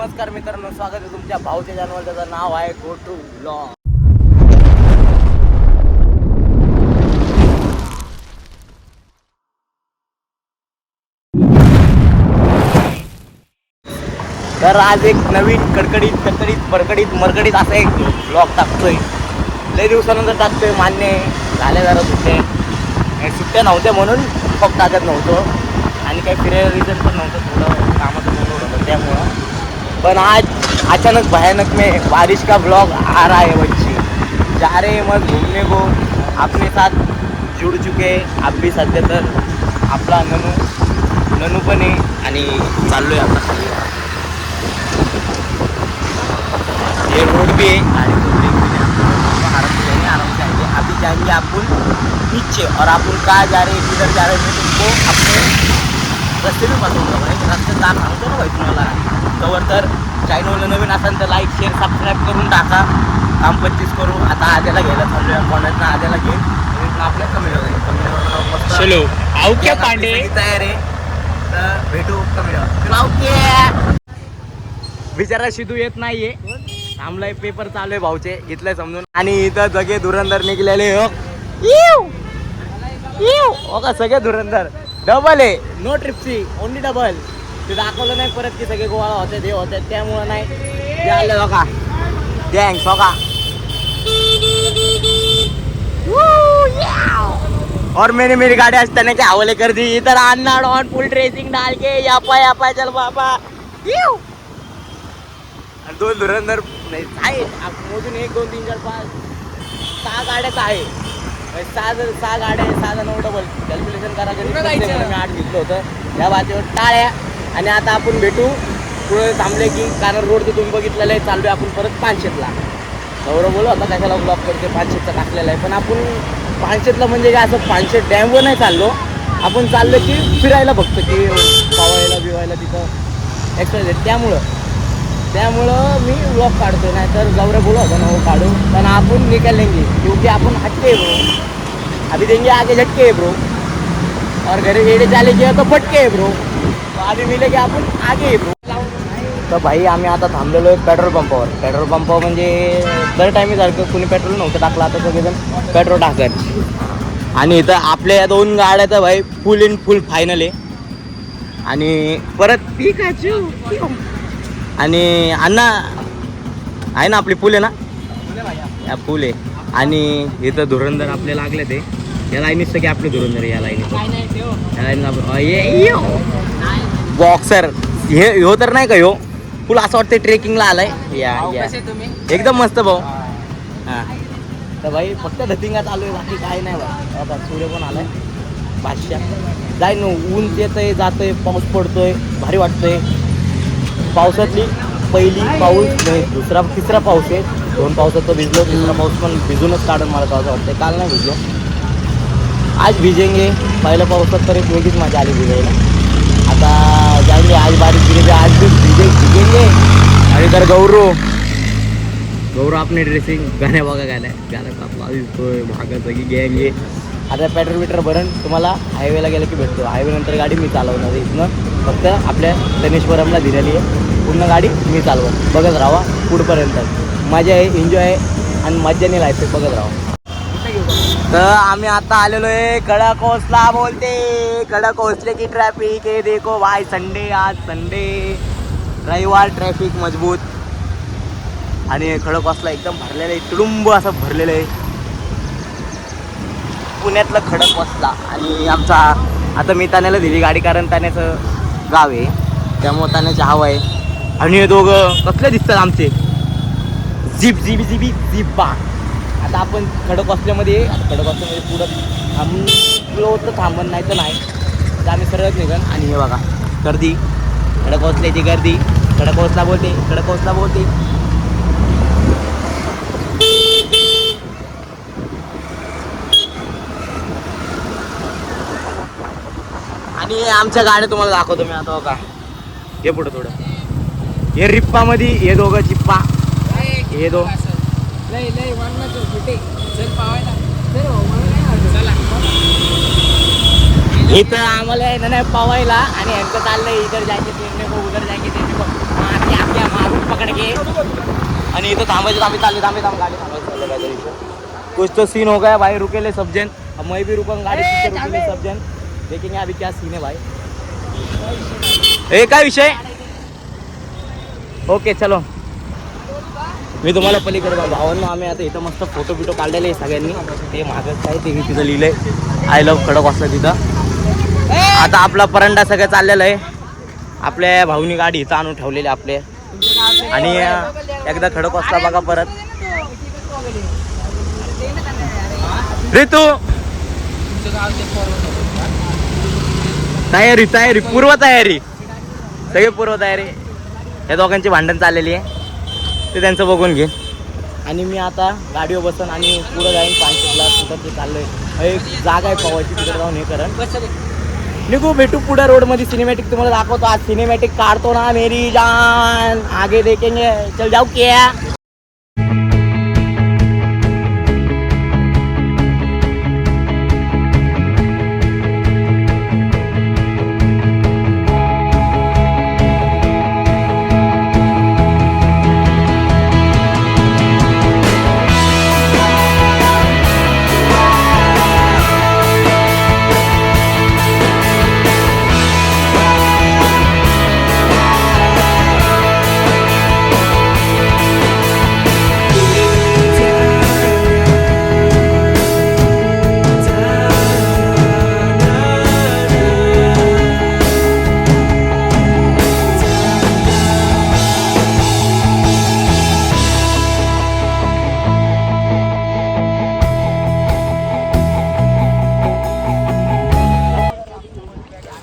नमस्कार मित्रांनो, स्वागत आहे तुमच्या भाऊच्या चॅनलवर. त्याचं नाव आहे गोटू ब्लॉग. तर आज एक नवीन कडकडीत मरकडीत असा एक ब्लॉग टाकतोय. लय दिवसानंतर टाकतोय, मान्य आहे. झाल्या जरा सुट्ट्या नव्हत्या म्हणून फक्त टाकत नव्हतो आणि काही फिरायला रिझन पण नव्हतं, थोडं कामाचं मोड होतं त्यामुळं. पण आज अचानक भयानक में बारिश का ब्लॉग आ रहा है बच्ची. जा रहे मत घूमने को, अपने साथ जुड़ चुके आप भी. सध्या तर आपला ननू पण आहे आणि चाललोय आता खाली. ये रोड भी है गाड़ी को आराम से आएंगे. अभी जाएंगे अपन नीचे और अपन कहाँ जा रहे हैं, किधर जा रहे हैं, मैं तुमको अपने रस्ते में बताऊंगा भाई. रस्ते दार सांगतो ना भाई तुम्हाला. तवर तर चॅनलला नवीन असाल तर लाईक शेअर सबस्क्राईब करून टाका. काम 25 करू. आता आद्याला घ्यायला चाललोय. कोणाचं आद्याला घेईन आणि आपल्या कमी चलो आओ क्या पांडे तयार आहे. तर भेटू कमी. बिचारा शिदू येत नाहीये, थांबलाय. पेपर चालू आहे भाऊचे, घेतलंय समजून. आणि इथं सगळे धुरंधर निघलेले हो. हो का, सगळे धुरंधर. डबल आहे, नो ट्रिपची, ओनली डबल. ते दाखवलं नाही परत की सगळे गोवा होते ते होते, त्यामुळं नाही ते आलं. हो का गँग्स, हो का. और मैंने मेरी गाड़ी आज तने के हवाले कर दी. इधर अन्ना डॉन फुल ड्रेसिंग डाल के यापा चल बाबा. दोन धुरंधर आहे मोजून, 1 2 3 4 5 6 गाड्याच आहे. 6 गाड्या आहे, 6 जण डबल कॅल्क्युलेशन करा. मी 8 घेतलं होतं या बाजूवर टाळ्या. आणि आता आपण भेटू पुढे थांबले की, कारण रोड तर तुम्ही बघितलेलं आहे. चाललोय आपण परत पानशेतला. गौरव बोलू आता कशाला ब्लॉक करते, पानशेतचा टाकलेला आहे. पण आपण पानशेतला म्हणजे काय असं पानशेत डॅमवर नाही चाललो आपण. चाललो की फिरायला फक्त, की पावायला बिवायला तिथं एक्स्ट्रा. त्यामुळं मी ब्लॉग काढतो. नाही तर गौरव बोलू होता ना, हो काढू. पण आपण निकालेंगे क्योंकि आपण हटके ब्रो. अभी देंगे आगे झटके ब्रो, और घरे वेड़े चाले गया तो फटके है ब्रो. आधी मिले की आपण आगे ब्रो. तर भाई आम्ही आता थांबलेलो आहे पेट्रोल पंपावर. पेट्रोल पंपावर म्हणजे दर टायमीसारखं कुणी पेट्रोल नव्हतं टाकलं, आता सगळेजण पेट्रोल टाकत. आणि इथं आपल्या या 2 गाड्या तर भाई फुल इन फुल फायनल आहे. आणि परत पिकाचू आणि अण्णा आहे ना, आपली फुल आहे ना, या फुल आहे. आणि इथं धुरंधर आपले लागले ते या लाईनीच की आपले धुरंधर या लाईनीत बॉक्सर हे हो तर नाही का ह्यो फुल असं वाटतं ट्रेकिंगला आलाय. या एकदम मस्त भाऊ. हां तर भाई फक्त धतिंगा चालू आहे, बाकी काय नाही भाई. आता सूर्य पण आलाय. बादशाह जाय न, ऊन येतंय जातंय, पाऊस पडतोय, भारी वाटतंय. पावसातली पहिली पाऊस दुसरा तिसरा पाऊस आहे. 2 पावसात तो भिजलो, तिसरा पाऊस पण भिजूनच काढून मला असं वाटतं. काल नाही भिजलो, आज भिजेंगे. पहिल्या पावसात तर एक वेगळीच मजा आली भिजायला. आता जाएंगे आज बारिश गिरे, आज भी भिजेंगे. आणि तर गौरव आपने ड्रेसिंग गाण्या बघा गाण्यात आपला दिसतोय भागा सगळी गँग आहे. आता पेट्रोल मीटर भरण तुम्हाला हायवेला गेलं की भेटतो. हायवे नंतर गाडी मी चालवणार आहे. इथनं फक्त आपल्या गणेशपुरमला दिलेली आहे, पूर्ण गाडी मी चालवत. बघत राहा पुढपर्यंत, मजा आहे, एन्जॉय आहे आणि मज्जाने लाईफ बघत राहा. तर आम्ही आता आलेलो आहे खडकवासला. बोलते खडकवासले की ट्रॅफिक आहे. देखो भाई, संडे, आज संडे, रविवार, ट्रॅफिक मजबूत. आणि खडकवासला एकदम भरलेलं आहे, तुडुंब असं भरलेलं आहे. पुण्यातलं खडकवासला. आणि आमचा आता मी ताण्याला दिली गाडी, कारण ताण्याचं गाव आहे, त्यामुळं ताण्याची हवा आहे. आणि हे दोघं कसले दिसतात आमचे, जीप बा. आता आपण खडकवासल्यामध्ये, खडकवासल्यामध्ये पुढं थांबलो तर थांबण, नाही तर नाही तर आम्ही सरळ निघन. आणि हे बघा गर्दी, खडकवासल्याची गर्दी. खडकवासला बोलते. आणि आमच्या गाड्या तुम्हाला दाखवतो मी आता. बघा हे पुढं थोडं, हे रिप्पामध्ये हे दोघं चिप्पा, हे दो इथं आम्हाला नाही पवायला. आणि यांचं चाललंय इधर जायचे, उधर जायचे, आणि इथं थांबायचं आम्ही चालले थांबे थांब गाडी थांबायचं कुछ तो सीन हो गया भाई रुकेले सब जन अब मैं भी रुकूंगा गाड़ी पीछे रुकेले सब जन देखेंगे अभी क्या सीन है भाई काय विषय ओके चलो मी तुम्हाला पलीकडे भावांना आम्ही आता इथं मस्त फोटो बिटो काढलेले सगळ्यांनी ते मागच काय ते तिथं लिहिलंय आय लव्ह खडकवासला तिथं आता आपला परंडा सगळं चाललेलं आहे आपल्या भाऊनी गाडी इथं आणून ठेवलेली आपले आणि एकदा खडकवासला बघा परत ऋतू तयारी तयारी पूर्व तयारी सगळे पूर्व तयारी या दोघांची भांडण चाललेली आहे ते त्यांचं बघून घे आणि मी आता गाडीवर बसन आणि पुढं जाईन पानशेतला कुठं ते चाललोय एक जागा आहे पवायची तिकडे जाऊन हे करण निघू भेटू पुढे रोडमध्ये सिनेमॅटिक तुम्हाला दाखवतो आज सिनेमॅटिक काढतो ना मेरी जान आगे देखेंगे चल जाऊ क्या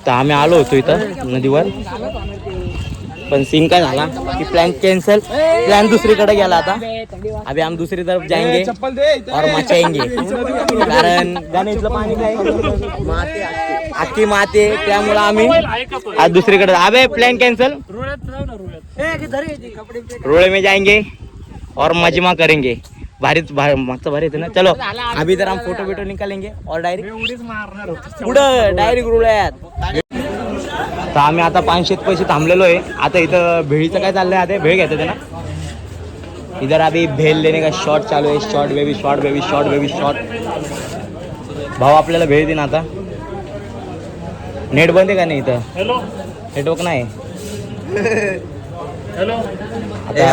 तर आम्ही आलो होतो इथं नदीवर पण सीन काय झाला की प्लॅन कॅन्सल प्लॅन दुसरीकडे गेला आता अभी हम दूसरी तरफ जाएंगे और मचाएंगे कारण गणेशला पाणी काय अख्खी माते त्यामुळे आम्ही आज दुसरीकडे अबे प्लॅन कॅन्सल रोळे में जाएंगे और मजमा करेंगे भारीच मागचं भारी येते ना चलो अभी तर हम फोटो बिटो निकालेंगे और डायरेक्ट पुढं डायरेक्ट रुळ्यात तर आम्ही आता 500 पैसे थांबलेलो आहे आता इथं भेळीचं काय चाललंय आता भेळ घ्यायचं ते ना इधर अभी भेल लेने का शॉट चालू आहे शॉर्ट बेबी शॉट भाऊ आपल्याला भेळ देईन आता नेट बंद आहे का नाही इथं नेटवर्क नाही आता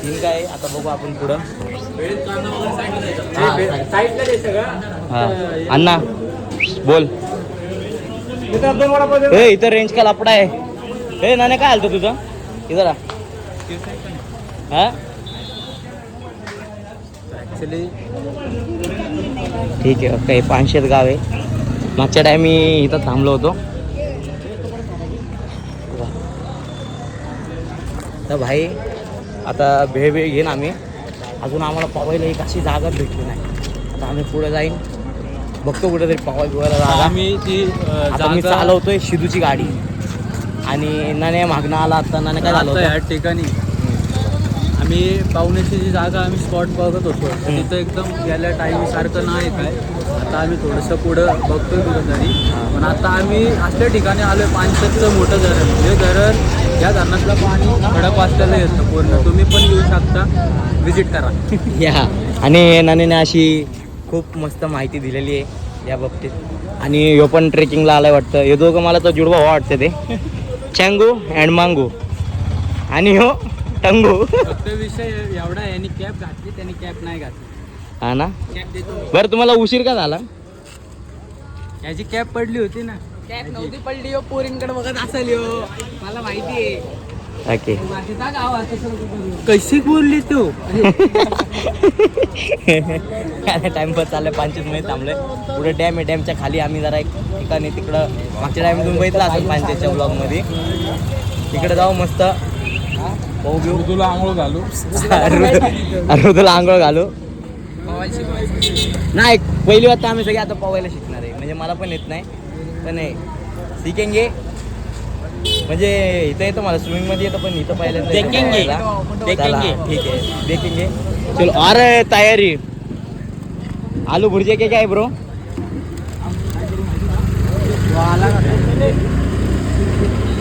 सीन काय आता बघू आपण पुढं अण्णा बोल इथं रेंज का लपडा आहे हे नाने काय आलतो तुझं इधर हा ठीक आहे ओके 500 गाव आहे मागच्या टाइम मी इथं थांबलो होतो तर भाई आता भेळ घेईन आम्ही अजून आम्हाला पवायला एक अशी जागा भेटली नाही आता आम्ही पुढे जाईन बघतो कुठेतरी पवाय बिवायला जागा आता मी चालवतोय शिदूची गाडी आणि नाने मागणं आला आता नाने काय झालं या ठिकाणी आम्ही पाहुण्याची जी जागा आम्ही स्पॉट बघत होतो तिथं एकदम गेल्या टाईम सारखं नाही काय आता आम्ही थोडंसं पुढं बघतोय कुठंतरी पण आता आम्ही असल्या ठिकाणी आलोय 500चं मोठं धरण हे धरण या धरणातलं पाणी खडक वाचलेलं येतं पूर्ण तुम्ही पण येऊ शकता व्हिजिट करा या आणि नानेने अशी खूप मस्त माहिती दिलेली आहे या बाबतीत आणि ह्यो पण ट्रेकिंगला आलाय वाटतं हे दोघं मला तर जुडवा वाटतं ते चँगू अँड मांगू आणि हो टंगू फक्त विषय एवढा यांनी कॅप घातली त्यांनी कॅप नाही घातली हा ना कॅप देतो बरं तुम्हाला उशीर का झाला याची कॅप पडली होती ना कॅप नव्हती पडली हो पोरींकडे बघत असेल हो मला माहिती आहे ओके कशी बोलली तू टाइमपास चाललंय 5 मिनिट थांबलोय पुढे डॅम आहे डॅमच्या खाली आम्ही जरा एक ठिकाणी तिकडं मागच्या टाइम तुम्ही बघितला असेल 500च्या ब्लॉगमध्ये तिकडे जाऊ मस्त तुला आंघोळ घालू तुला आंघोळ घालू नाही पहिली वाजता आम्ही सगळे आता पोवायला शिकणार आहे म्हणजे मला पण येत नाही पण शिकेंगे म्हणजे इथं येतं मला स्विमिंग मध्ये येतं पण इथं पहिल्यांदा देखेंगे ठीक आहे देखेंगे चलो अरे तयारी आलू भुर्जे के काय ब्रो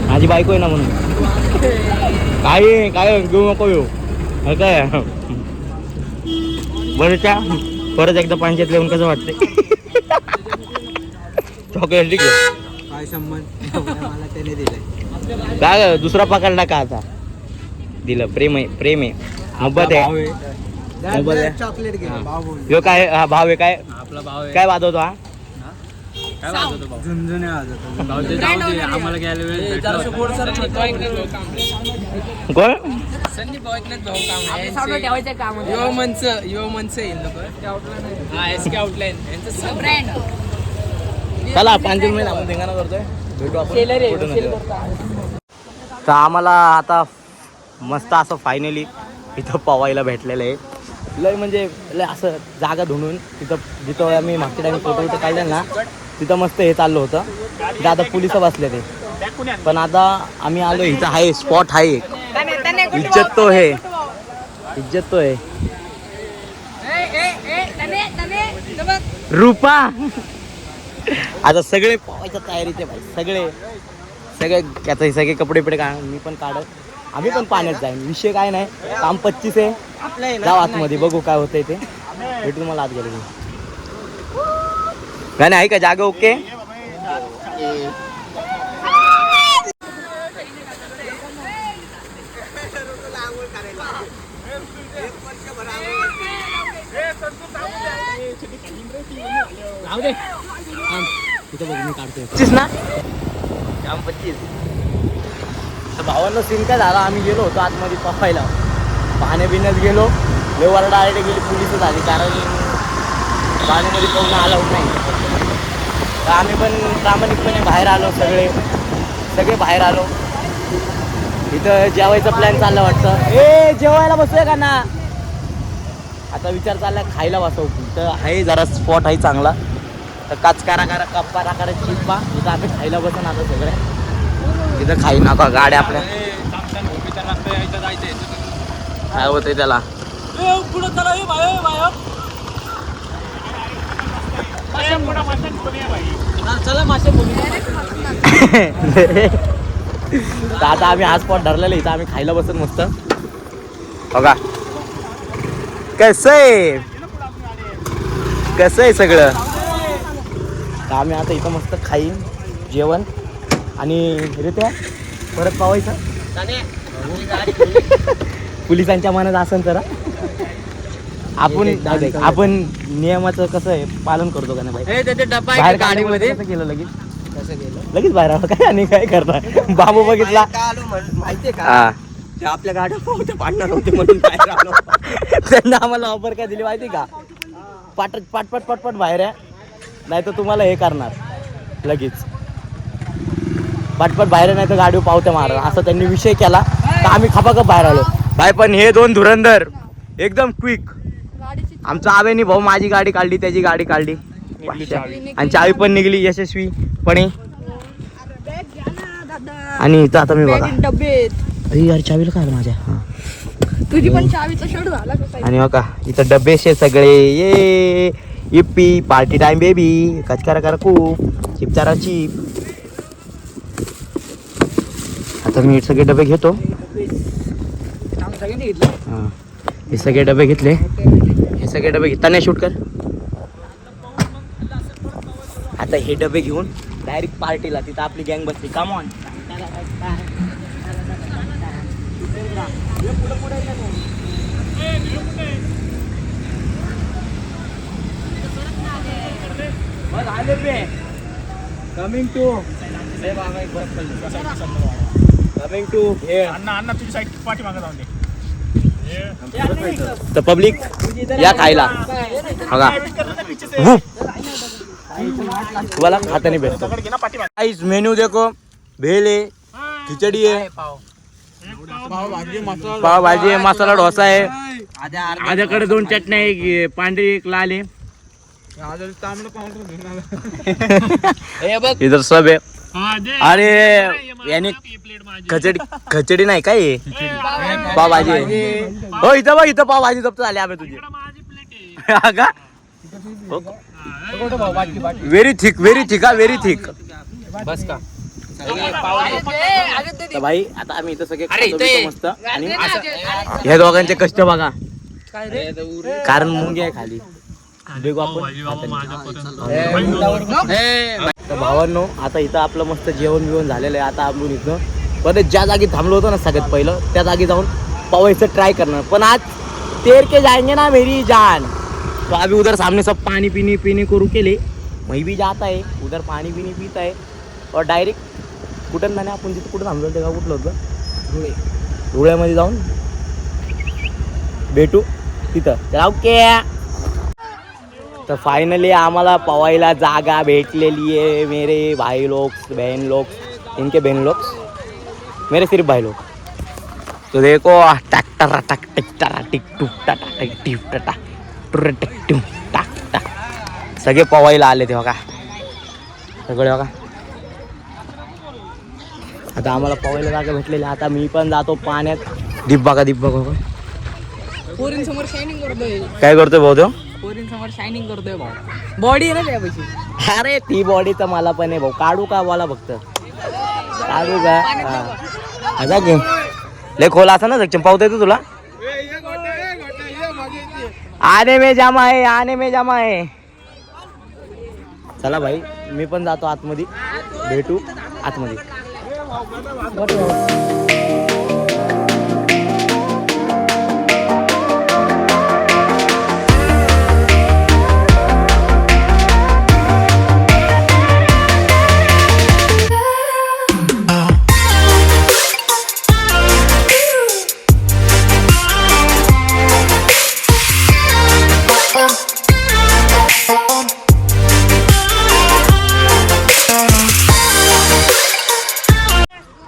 माझी बायको आहे ना म्हणून काय काय घेऊ नको येऊ हे काय बरं त्या परत एकदा पाण्यात येऊन कसं वाटते चॉकलेट ठीक आहे काय संबंध मला त्याने दिलंय काय दुसरा पकडला का आता दिलं प्रेम आहे प्रेम आहे मोहब्बत आहे मोहब्बत आहे चॉकलेट घे भाव बोल ह्यो काय हा भाव आहे काय आपला भाव आहे काय वाजवतो हा काय वाजवतो भाऊ झुंझुने वाजवतो भाऊ ते जाऊ दे आम्हाला घ्यायला वेळ कोण संदीप भाऊ ऐकलेत भाऊ काम ठेवायचं काम युवा मंच येईल लोक हा एस के आउटलाईन यांचं ब्रँड चला 5 महिने आपण धिंगाणा करतोय भेटू आपण कुठून. तर आम्हाला आता मस्त असं फायनली इथं पवायला भेटलेलं आहे लय म्हणजे लय असं जागा धुणून तिथं जिथं आम्ही मागच्या टाइम फोटो इथं काढलं ना तिथं मस्त हे चाललं होतं तिथं आता पोलिस बसले ते पण आता आम्ही आलो इथं आहे स्पॉट आहे इज्जत तो आहे इज्जत तो आहे रूपा आता सगळे पवायच्या तयारीचे भाई सगळे आता सगळे कपडे बिपडे काढ मी पण काढत आम्ही पण पाण्यात जाईन विषय काय नाही काम 25 आहे जाऊ आतमध्ये बघू काय होतंय ते भेटू तुम्हाला आत गेले गाणे आहे का जागा ओके तिथं बघ मी काढतोय 25 ना काम 25 तर भावांना सीन काय झाला आम्ही गेलो होतो आतमध्ये पप्पायला पाण्या बिण्यात गेलो लेवर डायरेक्ट गेली पोलिसच आली कारण पाण्यामध्ये पाहून आला होत नाही तर आम्ही पण प्रामाणिकपणे बाहेर आलो सगळे बाहेर आलो इथं जेवायचा प्लॅन चालला वाटतं ए जेवायला बसूया का ना आता विचार चालला खायला बसवू तर आहे जरा स्पॉट आहे चांगला तर काचकारा चिप्पा इथं आम्ही खायला बसून आता सगळे तिथं खाई नका गाड्या आपल्या काय होतंय त्याला तर आता आम्ही हा स्पॉट धरलेला इथं आम्ही खायला बसून मस्त बघा कसं आहे सगळं तर आम्ही आता इथं मस्त खाईन जेवण आणि रे त्या परत पावायचं पोलिसांच्या मनात असेल तर आपण नियमाचं कसं आहे पालन करतो का नाही भाई बाहेर गाडीमध्ये कसं केलं लगेच बाहेर आलो काय आणि काय करता बाबू बघितला माहितीये का हा ते आपल्या गाड्या पार्टनर होते म्हणून बाहेर आलो त्यांना आम्हाला ऑफर काय दिली माहिती का पाटपट बाहेर आहे नाही तर तुम्हाला हे करणार लगेच पटपट बाहेर नाही तर गाडी पावत्या मारा असं त्यांनी विषय केला तर आम्ही खपाखप बाहेर आलो बाय पण हे 2 धुरंधर एकदम क्विक आमचा आवेनी भाऊ माझी गाडी काढली त्याची गाडी काढली आणि चावी पण निघली यशस्वीपणे आणि इथं आता मी बघा अरे यार चावीला काय माझ्या हा तुझी पण चावीचा शर्ट झाला आणि बघा इथं डबेशे सगळे ये इप्पी पार्टी टाइम बेबी कचकारा करा खूप चिपचारा चिप आता मी सगळे डबे घेतो हां हे सगळे डबे घेतले हे सगळे डबे घेताना शूट कर आता हे डबे घेऊन डायरेक्ट पार्टीला तिथं आपली गँग बसली कम ऑन कमिंग टू अण्णा तुझी साईड पाठी मागत जाऊन तर पब्लिक या खायला बघा तुम्हाला खाता नाही भेटतो गाइस मेन्यू देखो भेल है खिचड़ी है पाव भाजी आहे मसाला डोसा आहे माझ्याकडे 2 चटण्या आहे पांढरी एक लाल आहे इधर सब है अरे याने खचडी नाही काय पाव भाजी हो इथं बघ इथं पाव भाजी जप्त झाली आम्ही तुझी व्हेरी थिक व्हेरी थिक बस का तर भाई आता आम्ही इथं सगळे खातो पितो मस्त आणि ह्या दोघांचे कष्ट बघा कारण मुंगी आहे खाली बेगू आपण तर भावांनो आता इथं आपलं मस्त जेवण बिवण झालेलं आहे. आता आपण इथं परत ज्या जागी थांबलो होतो ना सगळ्यात पहिलं त्या जागी जाऊन पवायचं ट्राय करणार. पण आज तेर के जाएंगे ना मेरी जान. तो अभी उधर सामने सब पानी पीने को रुके ले. वही भी जाता है उधर पानी पीने पीता है और डायरेक्ट कुठं नाही आपण तिथं कुठं थांबलो तेव्हा कुठलं होतं धुळ्यामध्ये जाऊन भेटू तिथं. तर ओके तर फायनली आम्हाला पवायला जागा भेटलेली आहे. मेरे भाई लोग बहन लोग इनके बहन लोग मेरे सिर्फ भाई लोग. तो देखो टैक्टर टक टिकटा टिक टुक टाटा टिक टिक टाटा टुर टिक टुक टाक टाक सगळे पवायला आले ते बघा सगळे बघा. आता आम्हाला पवायला जागा भेटलेली. आता मी पण जातो पाण्यात. दीप बघा पोरींसमोर शायनिंग करतोय. काय करतोय भाऊ तो पोरींसमोर शायनिंग करतोय भाऊ. बॉडी आहे ना त्यापाशी. अरे ती बॉडी तर मला पण आहे भाऊ. काढू का बोला फक्त काढू का आता घे लय खोला असा ना चंपावता येतो तुला. आने में जामा है. चला भाई मी पण जातो आतमध्ये. भेटू आतमध्ये.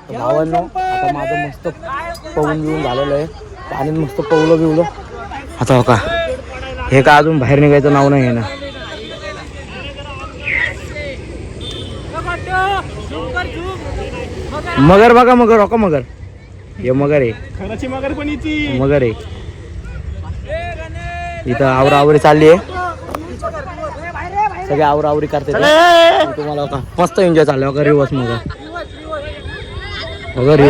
भावांनो आता माझं मस्त पवून बिवून झालेलं आहे. पाण्यात मस्त पवलं बिवलं. आता हो का हे का अजून बाहेर निघायचं नाव नाही आहे ना. मगर बघा मगर हो का मगर हे मगर आहे खरंची मगर पण येते. मगर आहे. इथं आवराआवरी चालली आहे. सगळे आवराआवरी करते तुम्हाला का मस्त एन्जॉय चाललं का रिवर्स मगर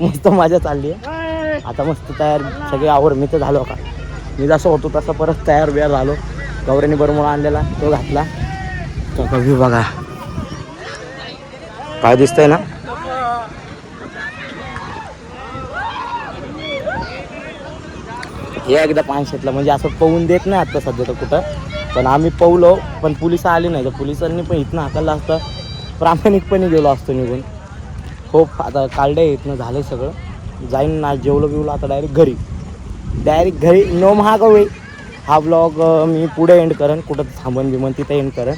मस्त मजा चालली आहे. आता मस्त तयार सगळे आवर मी तर झालो का मी जसं होतो तसं परत तयार बियार झालो. गौऱ्याने बरमुळा आणलेला तो घातला. तो कधी बघा काय दिसतंय ना. हे एकदा पानशेतला म्हणजे असं पवून देत नाही आता सध्या तर कुठं. पण आम्ही पवलो पण पोलिस आले नाही. तर पोलिसांनी पण इथनं हाकललं असतं प्रामाणिकपणे गेलो असतो निघून. खूप आता कालडे इथनं झालं सगळं. जाईन ना जेवलो बिवलो आता डायरेक्ट घरी नो महागवे. हा ब्लॉग मी पुढे एंड करेन. कुठं थांबन बिमन तिथं एंड करेन.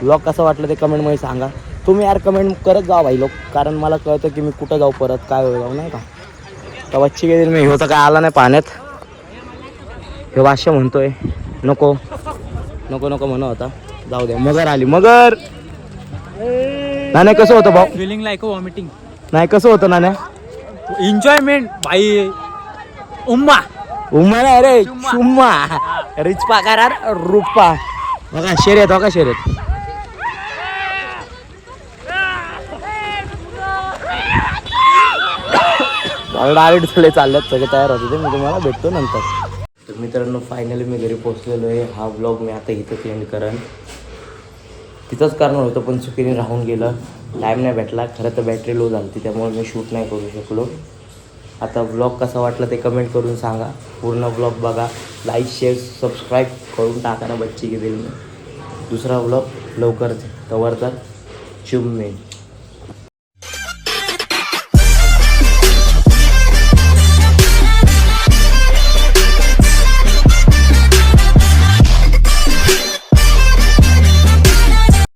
ब्लॉग कसं वाटलं ते कमेंटमध्ये सांगा. तुम्ही यार कमेंट करत जा भाई लोक. कारण मला कळतं की मी कुठं जाऊ परत काय जाऊ नाही का. तर बच्ची गेली मी ह्यो तर काय आला नाही पाण्यात. हे भाष्य म्हणतोय नको म्हणत होता. जाऊ द्या. मगर आली मगर. नाण्या कसं होतं भाऊ. Feeling like vomiting. नाही कसं होतं नाण्या. एन्जॉयमेंट भाई. उम्मा नाही रे शुम्मा. रिचपा करार रुप्पा. बघा शर्यत हो का शर्यत. डायरेक्ट सगळे चालल्यात सगळे तयार होते ते. मी तुम्हाला भेटतो नंतर. तर मित्रांनो फायनली मी घरी पोहोचलेलो आहे. हा ब्लॉग मी आता इथंच एंड करेन. तिथंच करणार होतं पण चुकीने राहून गेलं. टाईम नाही भेटला. खरं तर बॅटरी लो झाली त्यामुळे मी शूट नाही करू शकलो. आता ब्लॉग कसा वाटला ते कमेंट करून सांगा. पूर्ण ब्लॉग बघा. लाईक शेअर सबस्क्राईब करून टाका ना बच्ची की दिल. दुसरा ब्लॉग लवकरच तवर तर चुम्मे.